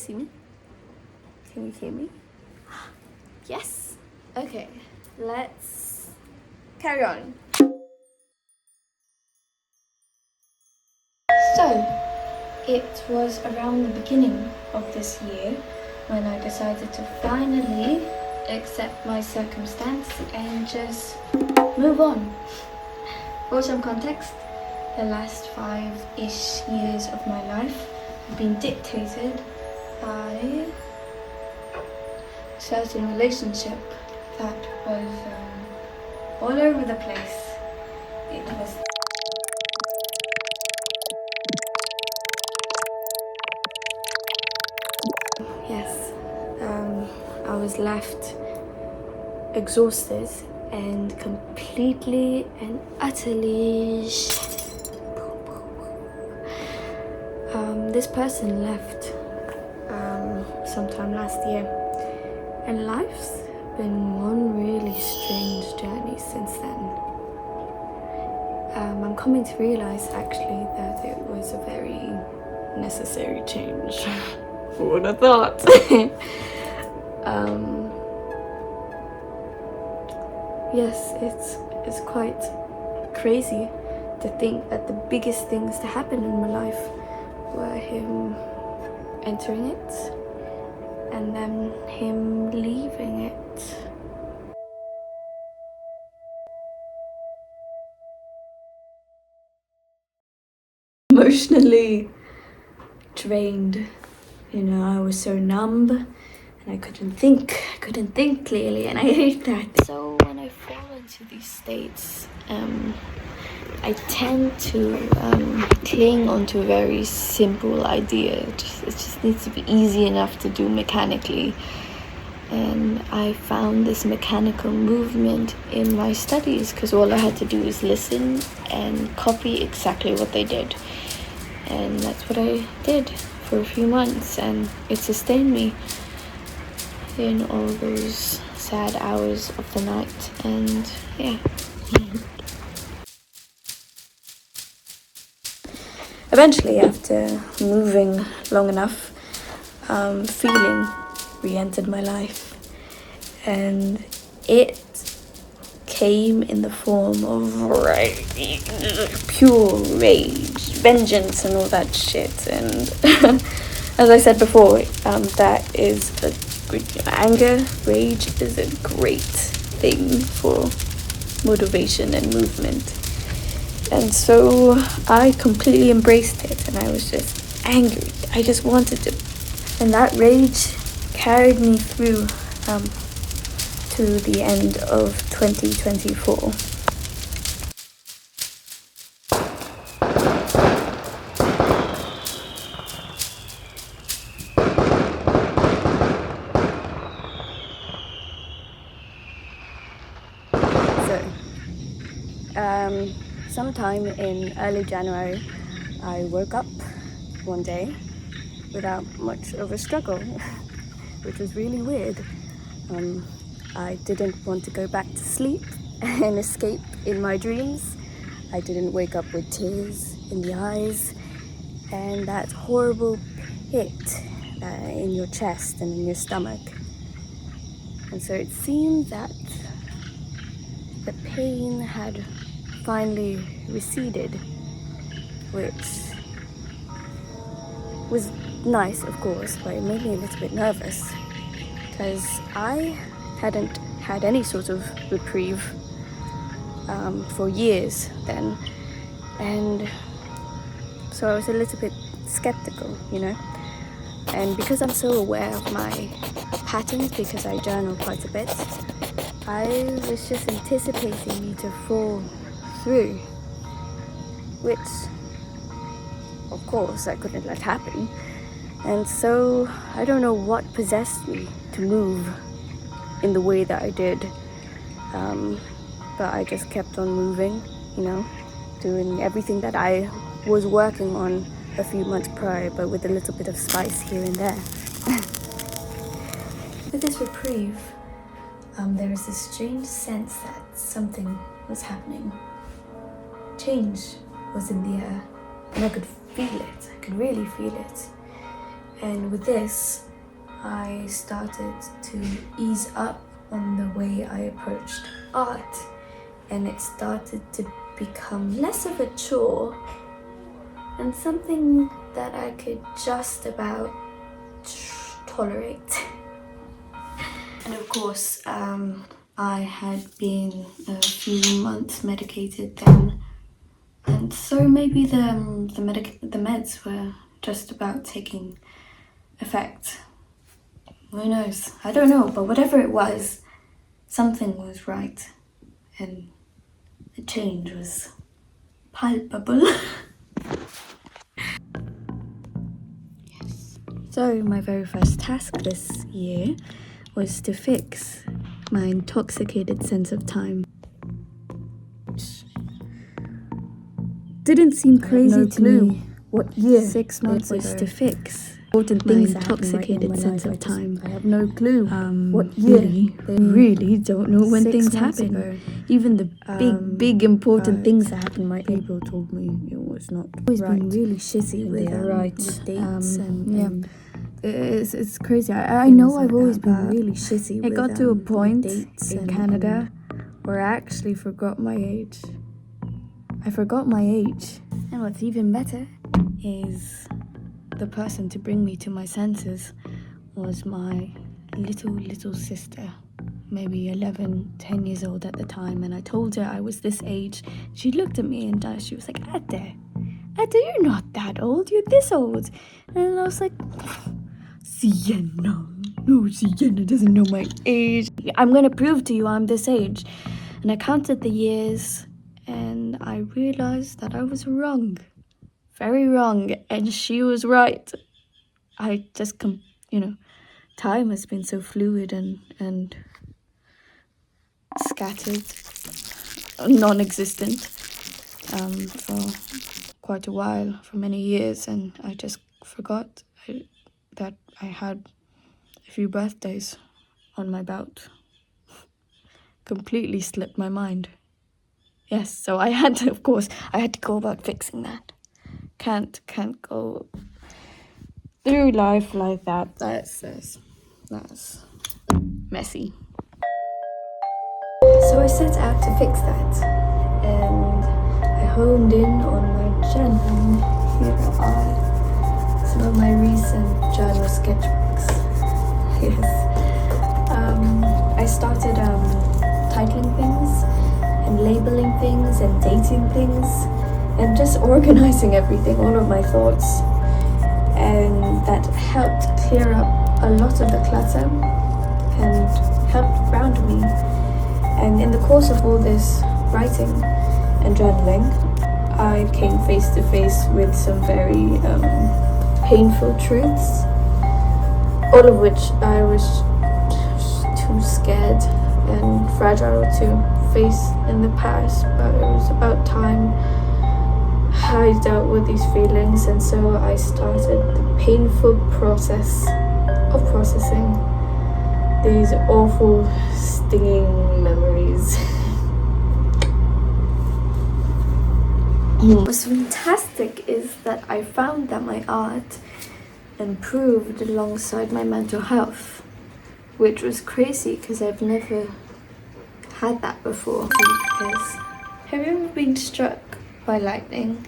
see me? Can you hear me? Yes. Okay, let's carry on. So, it was around the beginning of this year when I decided to finally accept my circumstance and just move on. For some context, the last 5-ish years of my life have been dictated by a certain relationship that was all over the place. It was I was left exhausted and completely and utterly this person left sometime last year, and life's been one really strange journey since then. I'm coming to realize actually that it was a very necessary change. Who would have thought? Yes, it's quite crazy to think that the biggest things to happen in my life were him entering it and then him leaving it. Emotionally drained, I was so numb and I couldn't think clearly, and I hate that. So when I fall into these states, I tend to cling onto a very simple idea. It just needs to be easy enough to do mechanically. And I found this mechanical movement in my studies because all I had to do was listen and copy exactly what they did. And that's what I did for a few months, and it sustained me in all those sad hours of the night. And yeah. Eventually, after moving long enough, feeling re-entered my life, and it came in the form of pure rage, vengeance, and all that shit. And as I said before, that is anger, rage is a great thing for motivation and movement. And so I completely embraced it, and I was just angry. I just wanted to. And that rage carried me through to the end of 2024. Sometime in early January, I woke up one day without much of a struggle, which was really weird. I didn't want to go back to sleep and escape in my dreams. I didn't wake up with tears in the eyes and that horrible pit in your chest and in your stomach. And so it seemed that the pain had finally receded, which was nice, of course, but it made me a little bit nervous because I hadn't had any sort of reprieve for years then, and so I was a little bit skeptical, and because I'm so aware of my patterns, because I journal quite a bit, I was just anticipating me to fall through, which of course I couldn't let happen. And so I don't know what possessed me to move in the way that I did, but I just kept on moving, doing everything that I was working on a few months prior, but with a little bit of spice here and there. With this reprieve, there was this strange sense that something was happening. Change was in the air, and I could feel it. I could really feel it. And with this, I started to ease up on the way I approached art, and it started to become less of a chore and something that I could just about tolerate. And of course, I had been a few months medicated then, and so maybe the meds were just about taking effect. Who knows? I don't know, but whatever it was, something was right, and the change was palpable. Yes. So my very first task this year was to fix my intoxicated sense of time. Didn't seem crazy to me. What year? 6 months was ago. to fix Important my things intoxicated sense of time. I have no clue. What year? Really don't know when 6 things months happen. ago. Even the big important things that happen. People told me it was not Always right. been really shitty And with, they are right. with dates and it's crazy. I know I've always been really shitty it with got to a with point dates in Canada where I actually forgot my age. I forgot my age. And what's even better is the person to bring me to my senses was my little sister, maybe 11, 10 years old at the time. And I told her I was this age. She looked at me and she was like, Ade, you're not that old, you're this old. And I was like, Sienna, no, Sienna doesn't know my age. I'm gonna prove to you I'm this age. And I counted the years and I realized that I was wrong. Very wrong, and she was right. I just, time has been so fluid and scattered, non-existent for quite a while, for many years, and I just forgot that I had a few birthdays on my belt. Completely slipped my mind. Yes, so I had to go about fixing that. Can't go through life like that. That's messy. So I set out to fix that, and I honed in on my journaling. Here are some of my recent journal sketchbooks. Yes. I started titling things and labeling things and dating things and just organizing everything, all of my thoughts. And that helped clear up a lot of the clutter and helped ground me. And in the course of all this writing and journaling, I came face to face with some very painful truths, all of which I was too scared and fragile to face in the past, but it was about time I dealt with these feelings, and so I started the painful process of processing these awful, stinging memories. What's fantastic is that I found that my art improved alongside my mental health, which was crazy because I've never had that before. Because have you ever been struck by lightning?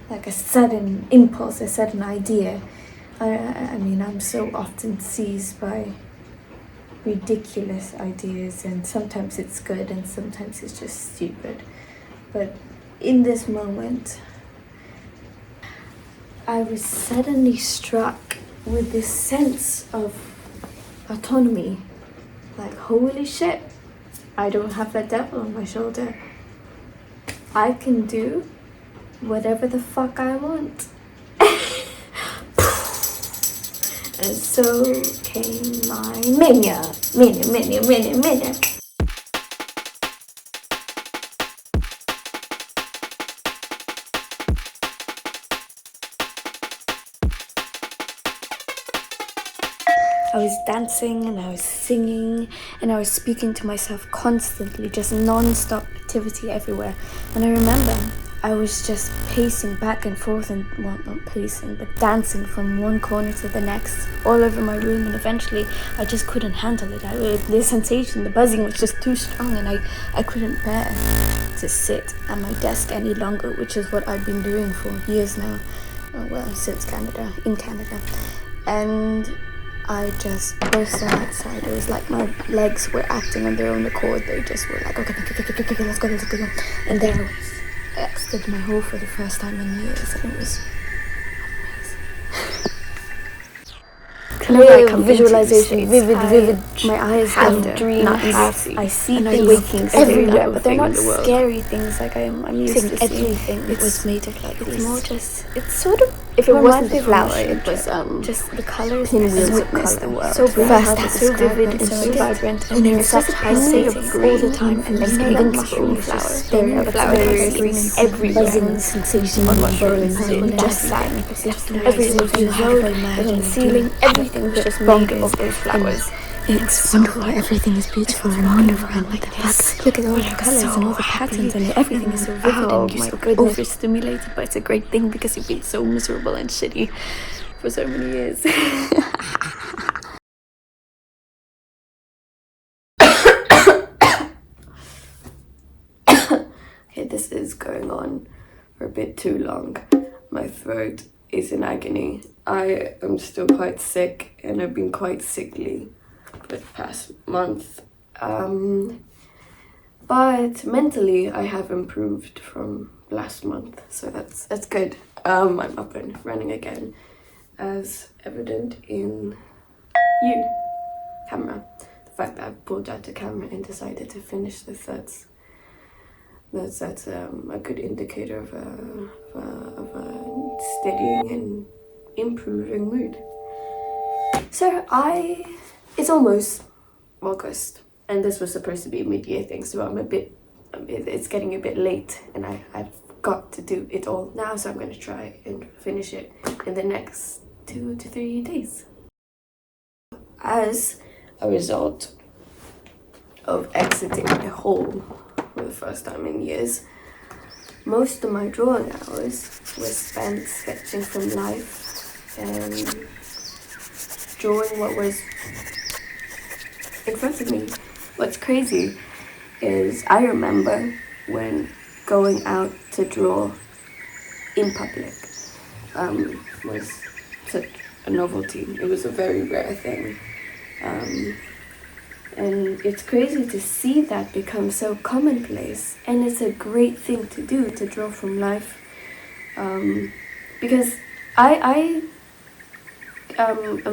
Like a sudden impulse, a sudden idea. I mean, I'm so often seized by ridiculous ideas, and sometimes it's good and sometimes it's just stupid. But in this moment, I was suddenly struck with this sense of autonomy. Like, holy shit, I don't have that devil on my shoulder. I can do whatever the fuck I want. And so came my mania. I was dancing and I was singing and I was speaking to myself constantly, just non-stop activity everywhere. And I remember I was just pacing back and forth and, well, not pacing, but dancing from one corner to the next all over my room, and eventually I just couldn't handle it. The sensation, the buzzing was just too strong, and I couldn't bear to sit at my desk any longer, which is what I've been doing for years now. Since in Canada. And I just burst on outside. It was like my legs were acting on their own accord. They just were like, okay, let's go. And there I was. I exited my hole for the first time in years, and it was clear visualization, vivid. My eyes have dreams. I see things everywhere, but they're not scary things like I'm used to seeing. Everything was made of like it's more just. It's sort of. If it wasn't a flower, it was just the colors. Pinwheels of color. So fast, so vivid, and so vibrant, and there's such pulsating all the time, and like pink mushroom flowers. There are flowers everywhere. Buzzing sensation on mushrooms, just sang. Everything was rolled on the ceiling. Everything was just made of those flowers. It's wonderful. Everything is beautiful and wonderful, and like look at all the colors and all the patterns, and everything is so vivid, and you're so overstimulated. But it's a great thing because you've been so miserable and shitty for so many years. Okay, this is going on for a bit too long. My throat is in agony. I am still quite sick, and I've been quite sickly for the past month. But mentally I have improved from last month, so that's good. I'm up and running again, as evident in camera. The fact that I pulled out the camera and decided to finish this, that's a good indicator of a steadying and improving mood. So it's almost August, and this was supposed to be a mid-year thing, so it's getting a bit late, and I've got to do it all now, so I'm going to try and finish it in the next 2 to 3 days. As a result of exiting the hole for the first time in years, most of my drawing hours were spent sketching from life and drawing what was in front of me. What's crazy is I remember when going out to draw in public was such a novelty. It was a very rare thing. And it's crazy to see that become so commonplace, and it's a great thing to do, to draw from life, because I'm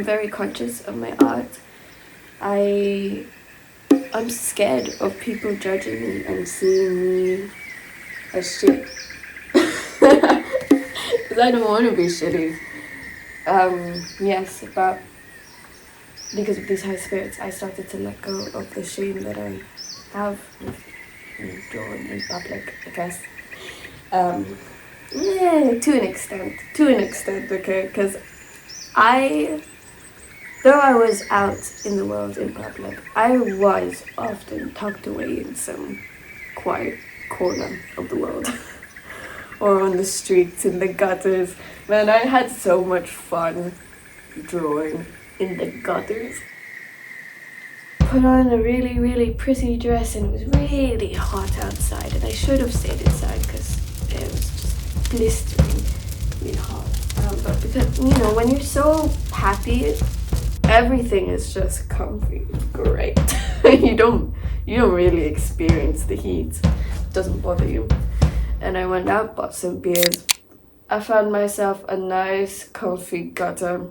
very conscious of my art. I'm scared of people judging me and seeing me as shit, because I don't want to be shitty. Yes, but because of these high spirits, I started to let go of the shame that I have with drawing in public, I guess. To an extent, okay? Because though I was out in the world in public, I was often tucked away in some quiet corner of the world. Or on the streets, in the gutters. Man, I had so much fun drawing in the gutters. Put on a really, really pretty dress, and it was really hot outside, and I should have stayed inside because it was just blistering really hot. But because, when you're so happy, everything is just comfy. It's great. you don't really experience the heat. It doesn't bother you. And I went out, bought some beers. I found myself a nice, comfy gutter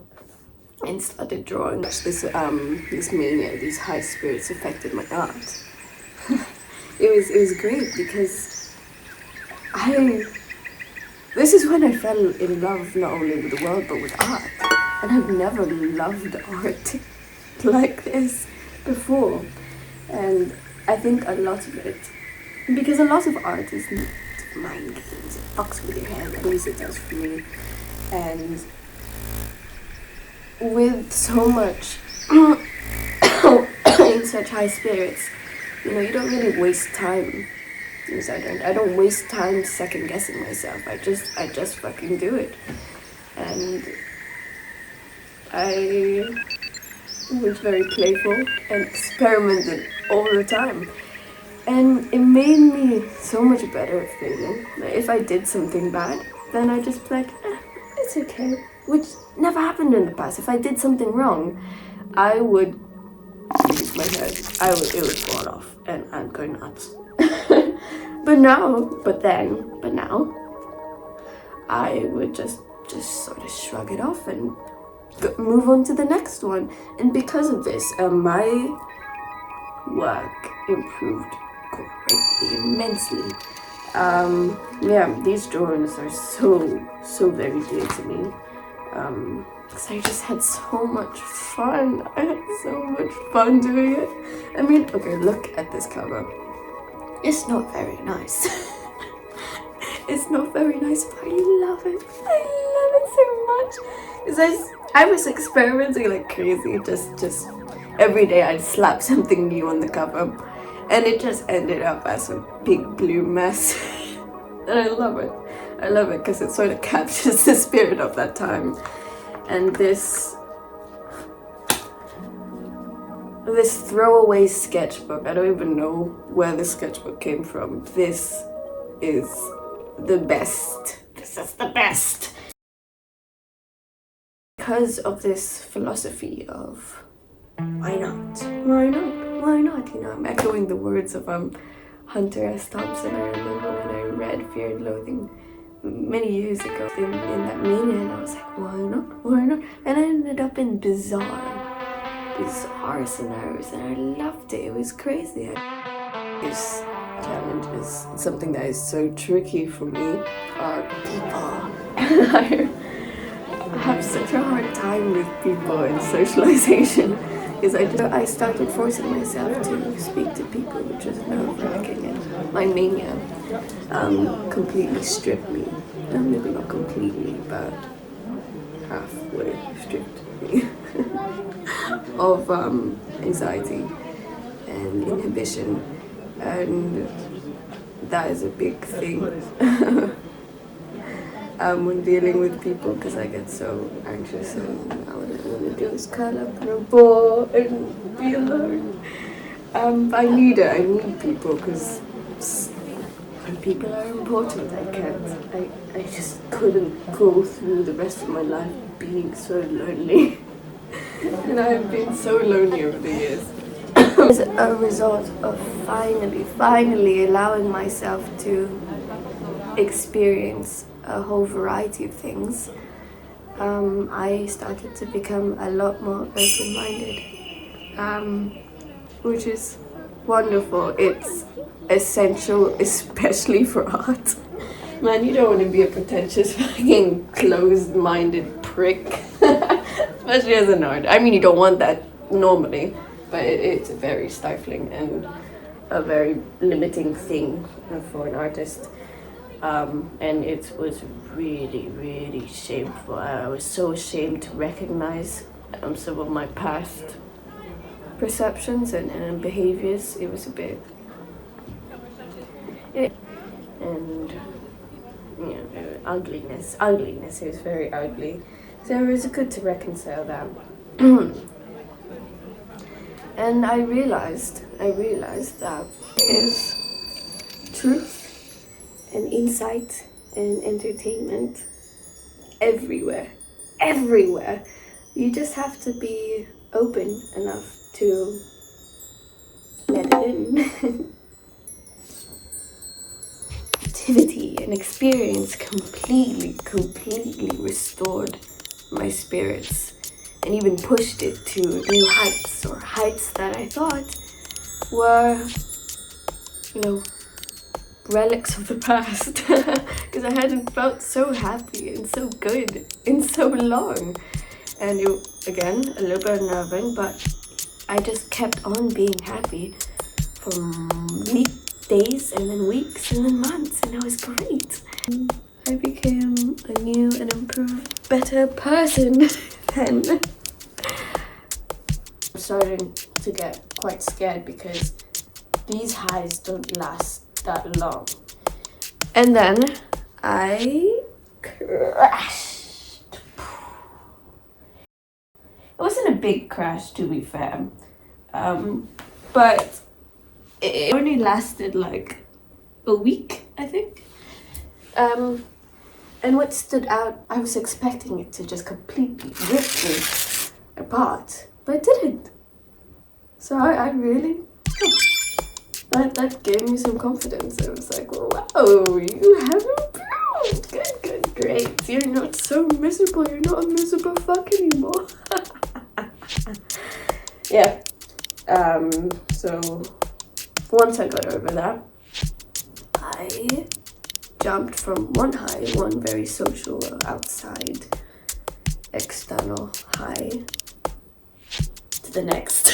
and started drawing. This mania, these high spirits affected my art. It was great because this is when I fell in love not only with the world but with art. And I've never loved art like this before. And I think a lot of it, because a lot of art is mind games, it fucks with your head, at least it does for me. And with so much in such high spirits, you don't really waste time Yes, I don't waste time second guessing myself. I just fucking do it. And I was very playful and experimented all the time. And it made me so much better at failing. Like, if I did something bad, then I just be like, it's okay. Which never happened in the past. If I did something wrong, I would lose my head. It would fall off and I'd go nuts. But now, I would just sort of shrug it off and move on to the next one. And because of this, my work improved greatly, immensely. Yeah, these drawings are so very dear to me. Because I just had so much fun. I had so much fun doing it. I mean, okay, look at this cover. It's not very nice. It's not very nice, but I love it. I love it so much. Because I was experimenting like crazy. Just every day I'd slap something new on the cover. And it just ended up as a big blue mess. And I love it. I love it because it sort of captures the spirit of that time. And this throwaway sketchbook, I don't even know where the sketchbook came from. This is the best. This is the best. Because of this philosophy of why not? Why not? Why not? You know, I'm echoing the words of Hunter S. Thompson. I remember when I read Fear and Loathing many years ago in that meaning, and I was like, why not? Why not? And I ended up in bizarre scenarios, and I loved it. It was crazy. This challenge is something that is so tricky for me. Are people. I have such a hard time with people and socialization. Because I started forcing myself to speak to people, which was nerve-wracking, and my mania completely stripped me. Maybe not completely, but halfway stripped me of anxiety and inhibition, and that is a big thing when dealing with people, because I get so anxious and all I want to do is curl up in a ball and be alone. I need it. I need people, because when people are important, I just couldn't go through the rest of my life being so lonely. And I've been so lonely over the years. As a result of finally allowing myself to experience a whole variety of things, I started to become a lot more open-minded, which is wonderful. It's essential, especially for art. Man, you don't want to be a pretentious, fucking closed-minded prick, especially as an artist. I mean, you don't want that normally, but it's very stifling and a very limiting thing for an artist. And it was really shameful. I was so ashamed to recognize some of my past perceptions and behaviors. It was a bit, and you know, ugliness. It was very ugly. So it was good to reconcile that. And I realized that is truth and insight and entertainment everywhere. You just have to be open enough to let it in. Activity and experience completely restored my spirits, and even pushed it to new heights, or heights that I thought were, you know, relics of the past. Because I hadn't felt so happy and so good in so long. And it, again, a little bit unnerving, but I just kept on being happy for days and then weeks and then months, and it was great. I became a new and improved, better person then. I'm starting to get quite scared because these highs don't last that long. And then I crashed. It wasn't a big crash, to be fair, but it only lasted like a week, I think. And what stood out, I was expecting it to just completely rip me apart, but it didn't. So I really, that gave me some confidence. I was like, whoa, you have improved. Good, great. You're not so miserable. You're not a miserable fuck anymore. Yeah. So once I got over that, I jumped from one high, one very social outside external high, to the next.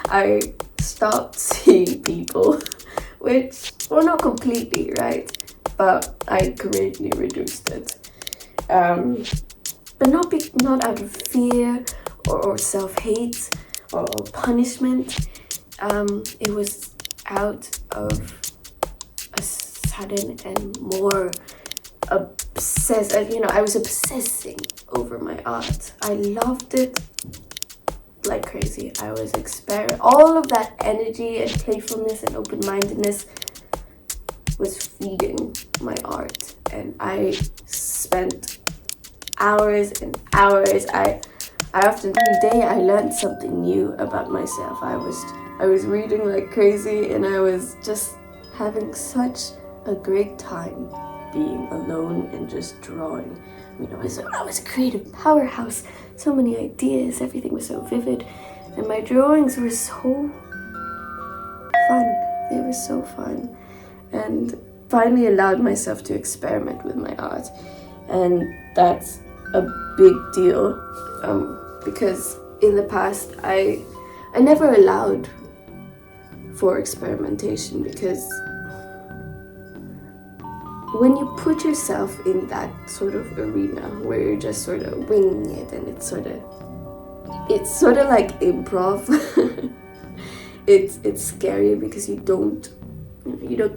I stopped seeing people, which, well, not completely, right? But I greatly reduced it. But not out of fear or self-hate or punishment. It was out of a sudden and more I was obsessing over my art. I loved it like crazy. I was all of that energy and playfulness and open-mindedness was feeding my art, and I spent hours and hours. I often, every day I learned something new about myself. I was reading like crazy, and I was just having such a great time being alone and just drawing. I mean, I was a creative powerhouse. So many ideas, everything was so vivid, and my drawings were so fun. They were so fun, and finally allowed myself to experiment with my art, and that's a big deal, because in the past I never allowed for experimentation, because when you put yourself in that sort of arena where you're just sort of winging it, and it's sort of like improv, it's scary because you don't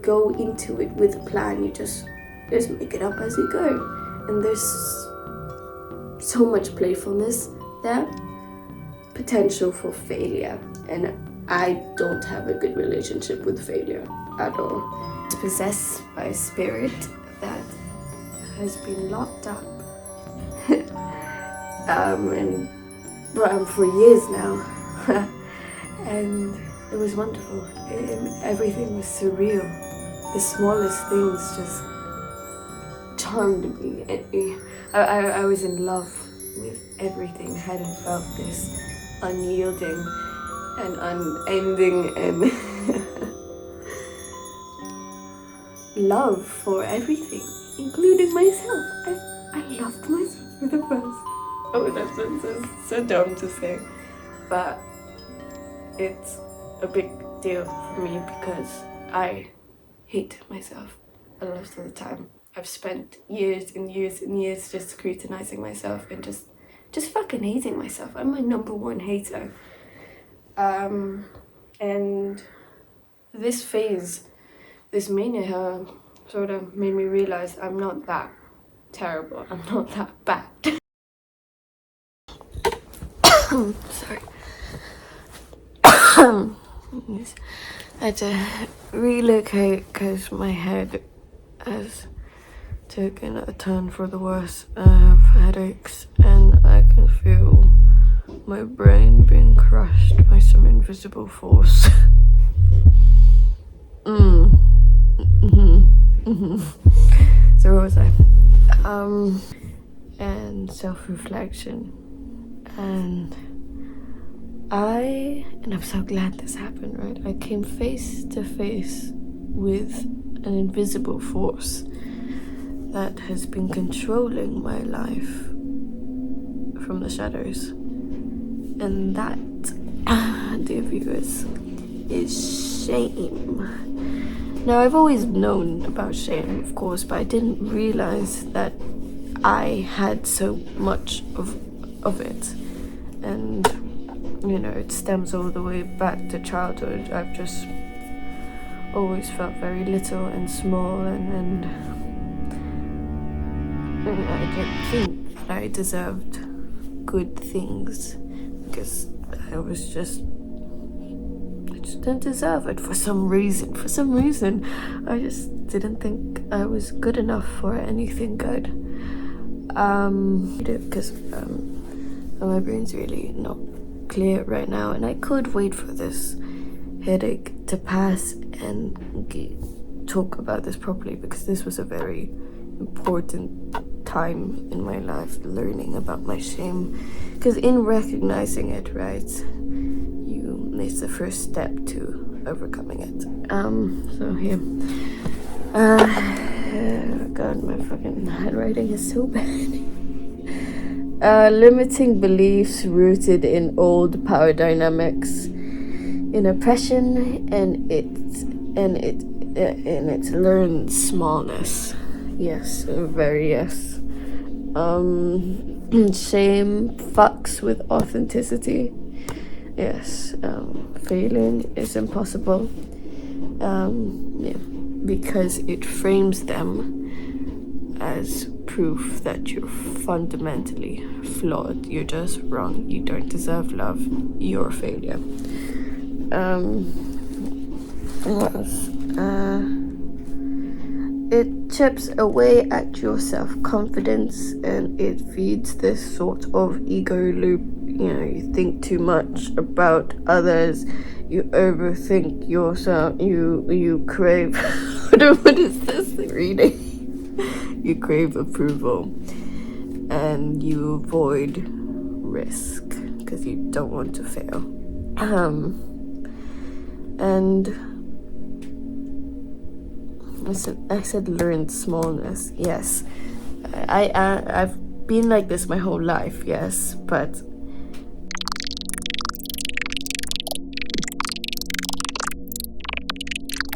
go into it with a plan. You just make it up as you go, and there's so much playfulness there, potential for failure, and I don't have a good relationship with failure at all. Possessed by a spirit that has been locked up and for years now. And it was wonderful. Everything was surreal. The smallest things just charmed me. I was in love with everything. I hadn't felt this unyielding and unending and love for everything, including myself. I loved myself for the first. Oh, that sounds so dumb to say, but it's a big deal for me because I hate myself a lot of the time. I've spent years and years and years just scrutinizing myself and just fucking hating myself. I'm my number one hater. And this phase, this mania sort of made me realize I'm not that terrible. I'm not that bad. Sorry. I had to relocate because my head has taken a turn for the worse. I have headaches and I can feel my brain being crushed by some invisible force. So where was I? And self-reflection. And I'm so glad this happened, right? I came face to face with an invisible force that has been controlling my life from the shadows. And that, dear viewers, is shame. Now, I've always known about shame, of course, but I didn't realize that I had so much of it. And it stems all the way back to childhood. I've just always felt very little and small, and I didn't think I deserved good things because I just didn't deserve it for some reason. For some reason, I just didn't think I was good enough for anything good. Because my brain's really not clear right now, and I could wait for this headache to pass and talk about this properly, because this was a very important time in my life, learning about my shame. Because in recognizing it, right, it's the first step to overcoming it. So here. God, my fucking handwriting is so bad. Limiting beliefs rooted in old power dynamics, in oppression, and its learned smallness. Yes, very yes. Shame fucks with authenticity. Yes, failing is impossible. Yeah, because it frames them as proof that you're fundamentally flawed. You're just wrong. You don't deserve love. You're a failure. What else? It chips away at your self-confidence, and it feeds this sort of ego loop. You know, you think too much about others, you overthink yourself, you crave what is this reading? You crave approval, and you avoid risk because you don't want to fail. And I said learned smallness. Yes, I've been like this my whole life. Yes, but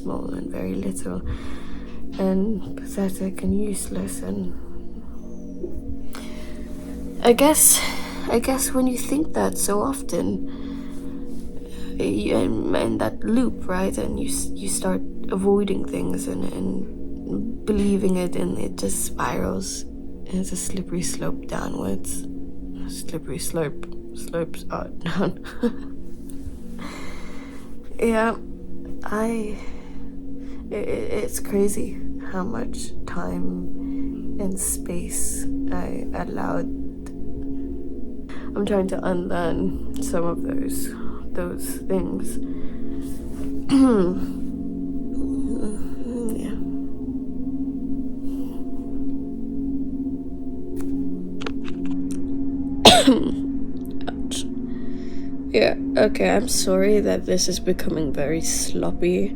small and very little and pathetic and useless. And I guess when you think that so often, and that loop, right, and you start avoiding things and believing it, and it just spirals. It's a slippery slope downwards. Slippery slopes are down. Yeah, it's crazy how much time and space I allowed. I'm trying to unlearn some of those things. Yeah. Ouch. Yeah, okay, I'm sorry that this is becoming very sloppy,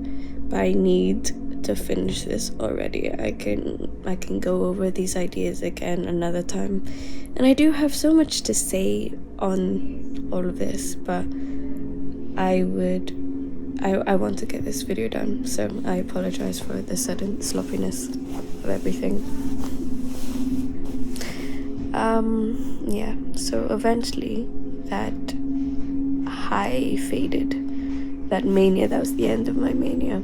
but I need to finish this already. I can go over these ideas again another time. And I do have so much to say on all of this, but I want to get this video done, so I apologize for the sudden sloppiness of everything. Yeah, so eventually that high faded. That mania, that was the end of my mania.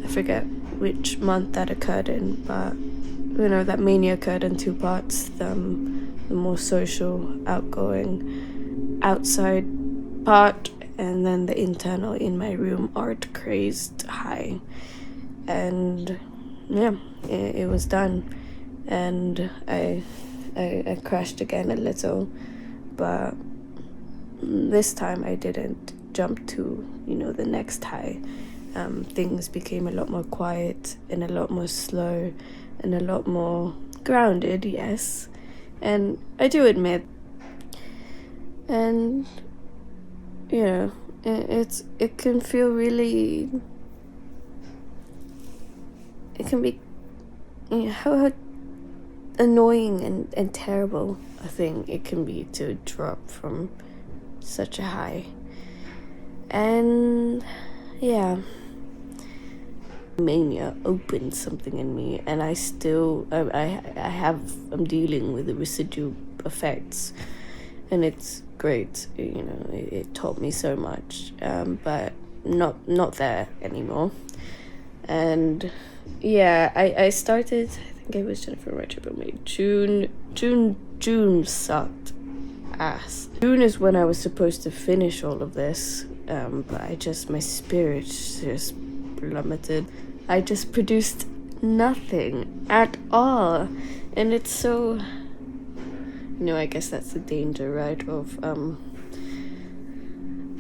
I forget which month that occurred in, but you know, that mania occurred in two parts. The more social, outgoing, outside part, and then the internal, in my room, art crazed high. And yeah, it was done. And I crashed again a little, but this time I didn't jump to, you know, the next high. Things became a lot more quiet and a lot more slow and a lot more grounded, yes. And I do admit, and you know, it can feel really, it can be, you know, how annoying and terrible a thing it can be to drop from such a high. And yeah, mania opened something in me, and I'm dealing with the residual effects, and it's great. You know, it taught me so much, but not there anymore. And yeah, I started, I think it was Jennifer Wright April, May, June sucked ass. June is when I was supposed to finish all of this, but my spirit just plummeted. I just produced nothing at all, and it's so, I guess that's the danger, right, of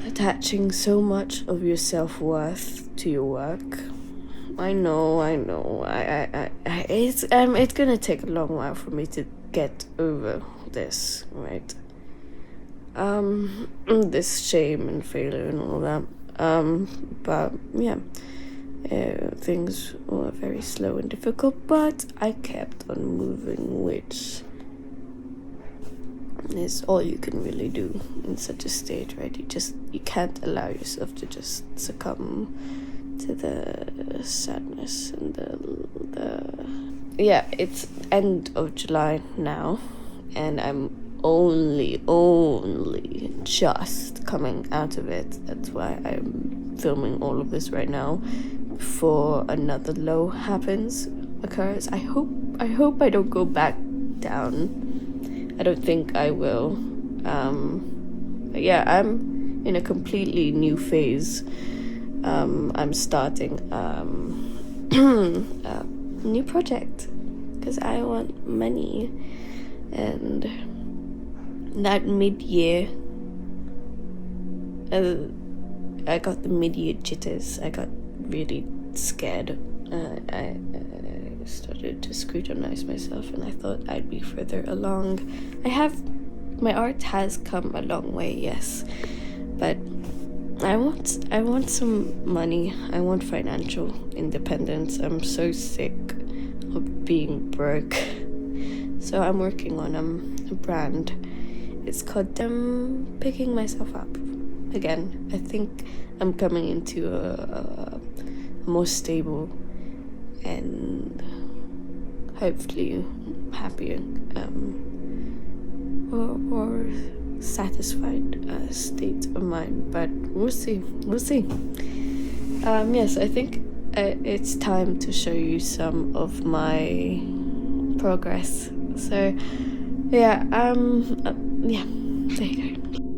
attaching so much of your self-worth to your work. I know. It's gonna take a long while for me to get over this, right? This shame and failure and all that. But yeah, things were very slow and difficult, but I kept on moving, which is all you can really do in such a state, right? You can't allow yourself to just succumb to the sadness and it's end of July now, and I'm only just coming out of it. That's why I'm filming all of this right now before another low occurs. I hope I don't go back down. I don't think I will. But yeah, I'm in a completely new phase. I'm starting a new project because I want money, and that mid-year, I got the mid-year jitters. I got really scared. I started to scrutinize myself, and I thought I'd be further along. My art has come a long way, yes, but I want some money. I want financial independence. I'm so sick of being broke. So I'm working on a brand. It's called Picking Myself Up Again. I think I'm coming into a more stable and hopefully happier or satisfied state of mind, but we'll see. Yes, I think it's time to show you some of my progress. So yeah, there you go.